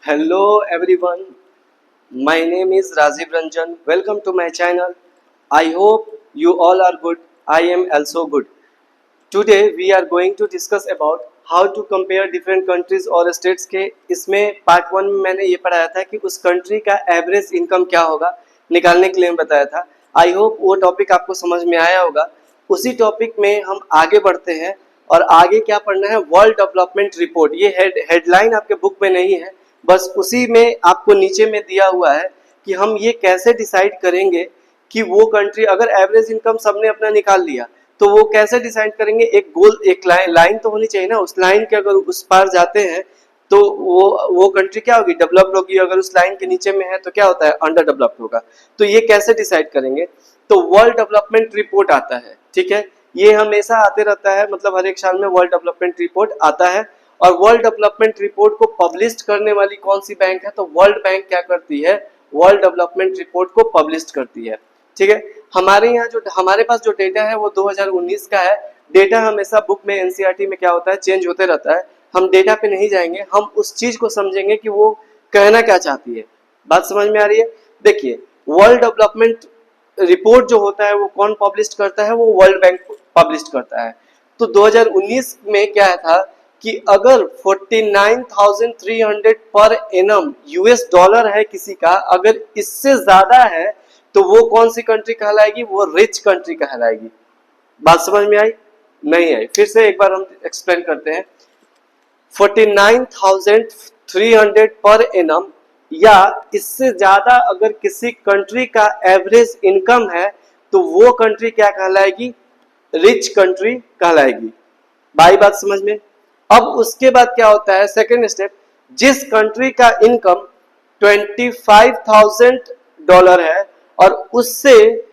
Hello everyone, my name is Rajiv Ranjan. Welcome to my channel. I hope you all are good. I am also good. Today we are going to discuss about how to compare different countries और states के इसमें part 1 में मैंने ये पढ़ाया था कि उस कंट्री का एवरेज इनकम क्या होगा निकालने के लिए बताया था। आई होप वो टॉपिक आपको समझ में आया होगा। उसी टॉपिक में हम आगे बढ़ते हैं और आगे क्या पढ़ना है, वर्ल्ड डेवलपमेंट रिपोर्ट। ये हेडलाइन आपके बुक में नहीं है, बस उसी में आपको नीचे में दिया हुआ है कि हम ये कैसे डिसाइड करेंगे कि वो कंट्री, अगर एवरेज इनकम सबने अपना निकाल लिया तो वो कैसे डिसाइड करेंगे। एक गोल, एक लाइन तो होनी चाहिए ना, उस लाइन के अगर उस पार जाते हैं तो वो कंट्री क्या होगी, डेवलप्ड होगी। अगर उस लाइन के नीचे में है तो क्या होता है, अंडर डेवलप्ड होगा। तो ये कैसे डिसाइड करेंगे, तो वर्ल्ड डेवलपमेंट रिपोर्ट आता है, ठीक है। ये हमेशा आते रहता है, मतलब हर एक साल में वर्ल्ड डेवलपमेंट रिपोर्ट आता है। और वर्ल्ड डेवलपमेंट रिपोर्ट को पब्लिश करने वाली कौन सी बैंक है, तो वर्ल्ड बैंक क्या करती है, वर्ल्ड डेवलपमेंट रिपोर्ट को पब्लिश करती है, ठीक है। हमारे यहाँ जो हमारे पास जो डेटा है वो 2019 का है। डेटा हमेशा बुक में एनसीईआरटी में क्या होता है, चेंज होते रहता है। हम डेटा पे नहीं जाएंगे, हम उस चीज को समझेंगे कि वो कहना क्या चाहती है। बात समझ में आ रही है। देखिए, वर्ल्ड डेवलपमेंट रिपोर्ट जो होता है वो कौन पब्लिश करता है, वो वर्ल्ड बैंक पब्लिश करता है। तो 2019 में क्या था कि अगर 49,300 पर एनम यूएस डॉलर है किसी का, अगर इससे ज्यादा है तो वो कौन सी कंट्री कहलाएगी, वो रिच कंट्री कहलाएगी। बात समझ में आई, नहीं आई, फिर से एक बार हम एक्सप्लेन करते हैं। 49,300 पर एनम या इससे ज्यादा अगर किसी कंट्री का एवरेज इनकम है तो वो कंट्री क्या कहलाएगी, रिच कंट्री कहलाएगी। बाई बात समझ में। अब उसके बाद क्या होता है, सेकेंड स्टेप, जिस कंट्री का इनकम $25,000 है और उससे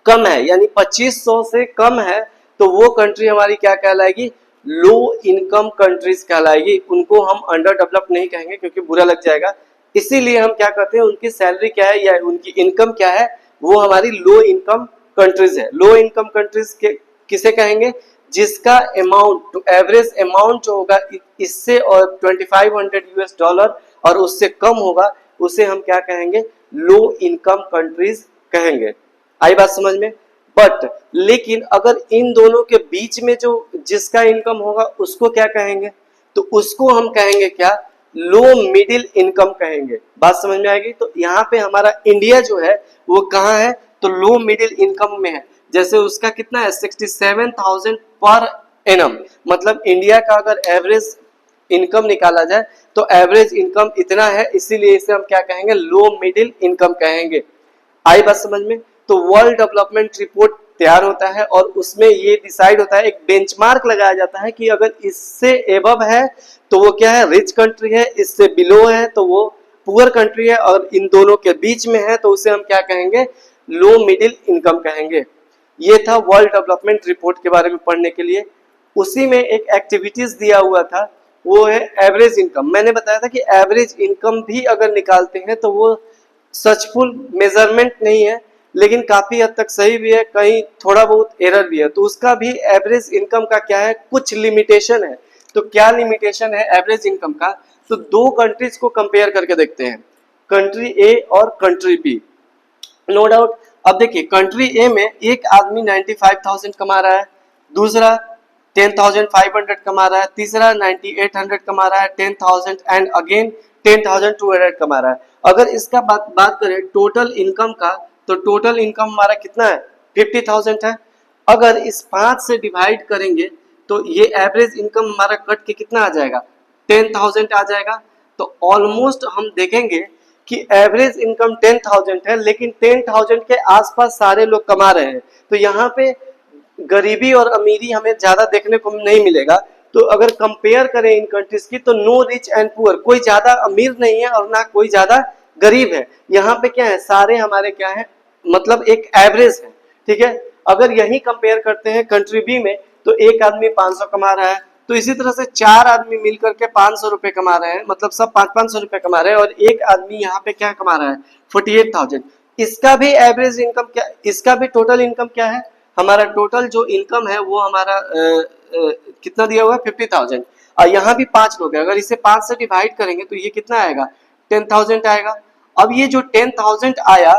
कम है, यानी 2500 से कम है, तो वो कंट्री हमारी क्या कहलाएगी, लो इनकम कंट्रीज कहलाएगी। उनको हम अंडर डेवलप नहीं कहेंगे क्योंकि बुरा लग जाएगा। इसीलिए हम क्या करते हैं, उनकी सैलरी क्या है या उनकी इनकम क्या है, वो हमारी लो इनकम कंट्रीज है। लो इनकम कंट्रीज के किसे कहेंगे, जिसका अमाउंट, एवरेज अमाउंट जो होगा इससे और 2500 यूएस डॉलर और उससे कम होगा, उसे हम क्या कहेंगे, लो इनकम कंट्रीज कहेंगे। आई बात समझ में। बट लेकिन अगर इन दोनों के बीच में जो जिसका इनकम होगा उसको क्या कहेंगे, तो उसको हम कहेंगे क्या, लो मिडिल इनकम कहेंगे। बात समझ में आएगी। तो यहाँ पे हमारा इंडिया जो है वो कहाँ है, तो लो मिडिल इनकम में है। जैसे उसका कितना है, 67,000 पर एनम, मतलब इंडिया का अगर एवरेज इनकम निकाला जाए तो एवरेज इनकम इतना है, इसीलिए इसे हम क्या कहेंगे, लो मिडिल इनकम कहेंगे। आई बात समझ में। तो वर्ल्ड डेवलपमेंट रिपोर्ट तैयार होता है और उसमें ये डिसाइड होता है, एक बेंचमार्क लगाया जाता है कि अगर इससे एबव है तो वो क्या है, रिच कंट्री है, इससे बिलो है तो वो पुअर कंट्री है, और इन दोनों के बीच में है तो उसे हम क्या कहेंगे, लो मिडिल इनकम कहेंगे। ये था वर्ल्ड डेवलपमेंट रिपोर्ट के बारे में पढ़ने के लिए। उसी में एक एक्टिविटीज दिया हुआ था, वो है एवरेज इनकम। मैंने बताया था कि एवरेज इनकम भी अगर निकालते हैं तो वो सचफुल मेजरमेंट नहीं है, लेकिन काफी हद तक सही भी है, कहीं थोड़ा बहुत एरर भी है। तो उसका भी एवरेज इनकम का क्या है, कुछ लिमिटेशन है। तो क्या लिमिटेशन है एवरेज इनकम का, तो दो कंट्रीज को कंपेयर करके देखते हैं, कंट्री ए और कंट्री बी। No doubt. अब देखिए, कंट्री ए में एक आदमी 95,000 कमा रहा है, दूसरा 10,500 कमा रहा है, तीसरा 9800 कमा रहा है, 10,000 एंड अगेन 10,200 कमा रहा है। अगर इसका बात करें टोटल इनकम का, तो टोटल इनकम हमारा कितना है, 50,000 है। अगर इस 5 से डिवाइड करेंगे तो ये एवरेज इनकम हमारा कट के कितना आ जाएगा, 10,000 आ जाएगा। तो ऑलमोस्ट हम देखेंगे कि एवरेज इनकम 10,000 है, लेकिन 10,000 के आसपास सारे लोग कमा रहे हैं। तो यहाँ पे गरीबी और अमीरी हमें ज्यादा देखने को नहीं मिलेगा। तो अगर कंपेयर करें इन कंट्रीज की, तो नो रिच एंड पुअर, कोई ज्यादा अमीर नहीं है और ना कोई ज्यादा गरीब है। यहाँ पे क्या है, सारे हमारे क्या है, मतलब एक एवरेज है, ठीक है। अगर यही कंपेयर करते हैं कंट्री बी में, तो एक आदमी 500 कमा रहा है, तो इसी तरह से 4 आदमी मिलकर के 500 रुपए कमा रहे हैं, मतलब सब 500 रुपए कमा रहे हैं, और एक आदमी यहाँ पे क्या कमा रहा है, 48,000। इसका भी एवरेज इनकम क्या, इसका भी टोटल इनकम क्या है, हमारा टोटल जो इनकम है वो हमारा कितना दिया हुआ है, 50,000। और यहाँ भी 5 लोग हैं, अगर इसे 5 से डिवाइड करेंगे तो ये कितना आएगा, 10,000 आएगा। अब ये जो 10,000 आया,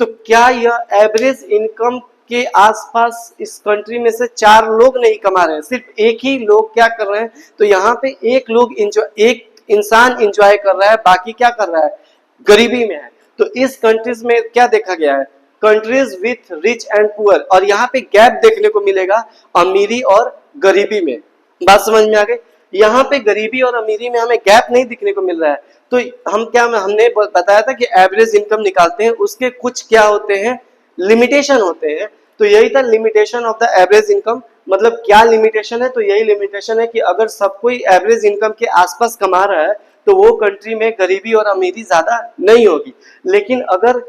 तो क्या यह एवरेज इनकम के आसपास इस कंट्री में से 4 लोग नहीं कमा रहे हैं, सिर्फ एक ही लोग क्या कर रहे हैं, तो यहाँ पे एक इंसान एंजॉय कर रहा है, बाकी क्या कर रहा है, गरीबी में है। तो इस कंट्रीज में क्या देखा गया है, countries with rich and poor, और यहाँ पे गैप देखने को मिलेगा अमीरी और गरीबी में। बात समझ में आ गई, यहाँ पे गरीबी और अमीरी में हमें गैप नहीं दिखने को मिल रहा है। तो हमने बताया था कि एवरेज इनकम निकालते हैं, उसके कुछ क्या होते हैं, लिमिटेशन होते हैं। तो यही था limitation of the average income. मतलब क्या लिमिटेशन है, तो यही लिमिटेशन है कि अगर सब कोई एवरेज इनकम के आसपास कमा रहा है तो वो कंट्री में गरीबी और अमीरी ज्यादा नहीं होगी। लेकिन अगर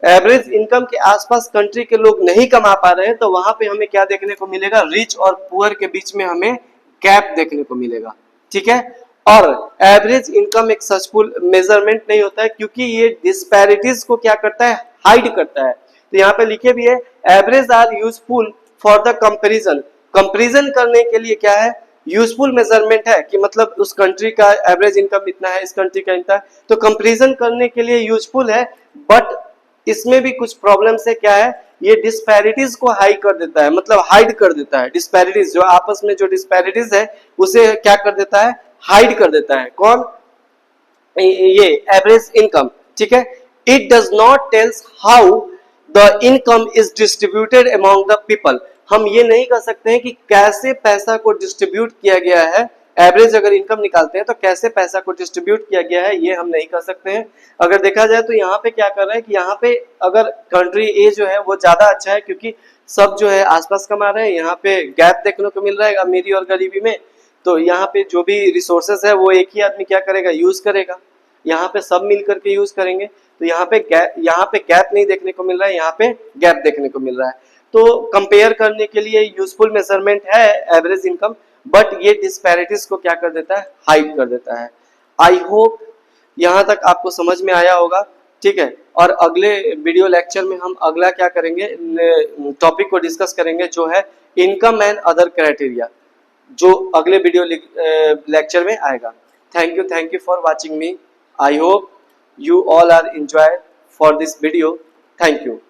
एवरेज इनकम के आसपास कंट्री के लोग नहीं कमा पा रहे हैं तो वहां पे हमें क्या देखने को मिलेगा, रिच और पुअर के बीच में हमें गैप देखने को मिलेगा। ठीक है, और एवरेज इनकम एक सचफुल मेजरमेंट नहीं होता है, क्योंकि ये डिस्पैरिटीज को क्या करता है, हाइड करता है। तो यहाँ पे लिखे भी है, average are useful for the comparison. Comparison करने के लिए क्या है, यूजफुल मेजरमेंट है, कि मतलब उस कंट्री का एवरेज इनकम इतना है, इस कंट्री का इतना है, तो कंपेरिजन करने के लिए यूजफुल है। बट इसमें भी कुछ प्रॉब्लम्स है, क्या है, ये डिस्पैरिटीज को हाई कर देता है, मतलब हाइड कर देता है। डिस्पैरिटीज जो आपस में जो डिस्पैरिटीज है उसे क्या कर देता है, हाइड कर देता है। कौन, ये एवरेज इनकम। ठीक है, it does not tales how the income is distributed among the people. हम ये नहीं कह सकते हैं कि कैसे पैसा को डिस्ट्रीब्यूट किया गया है, एवरेज अगर इनकम निकालते हैं तो कैसे पैसा को डिस्ट्रीब्यूट किया गया है, ये हम नहीं कर सकते हैं। अगर देखा जाए तो यहाँ पे क्या कर रहा है कि यहाँ पे अगर कंट्री ए जो है वो ज्यादा अच्छा है, क्योंकि सब जो है आसपास कमा रहे हैं, यहाँ पे गैप देखने को मिल रहा है अमीरी और गरीबी में। तो यहाँ पे जो भी रिसोर्सेस है वो एक ही आदमी क्या करेगा, यूज करेगा। यहाँ पे सब मिल करके यूज करेंगे, तो यहाँ पे गैप नहीं देखने को मिल रहा है, यहाँ पे गैप देखने को मिल रहा है। तो कंपेयर करने के लिए यूजफुल मेजरमेंट है एवरेज इनकम, बट ये डिस्पैरिटीज को क्या कर देता है, हाइड कर देता है। आई होप यहाँ तक आपको समझ में आया होगा। ठीक है, और अगले वीडियो लेक्चर में हम अगला क्या करेंगे, टॉपिक को डिस्कस करेंगे जो है इनकम एंड अदर क्राइटेरिया, जो अगले वीडियो लेक्चर में आएगा। Thank you for watching me. I hope you all are enjoy for this video. Thank you.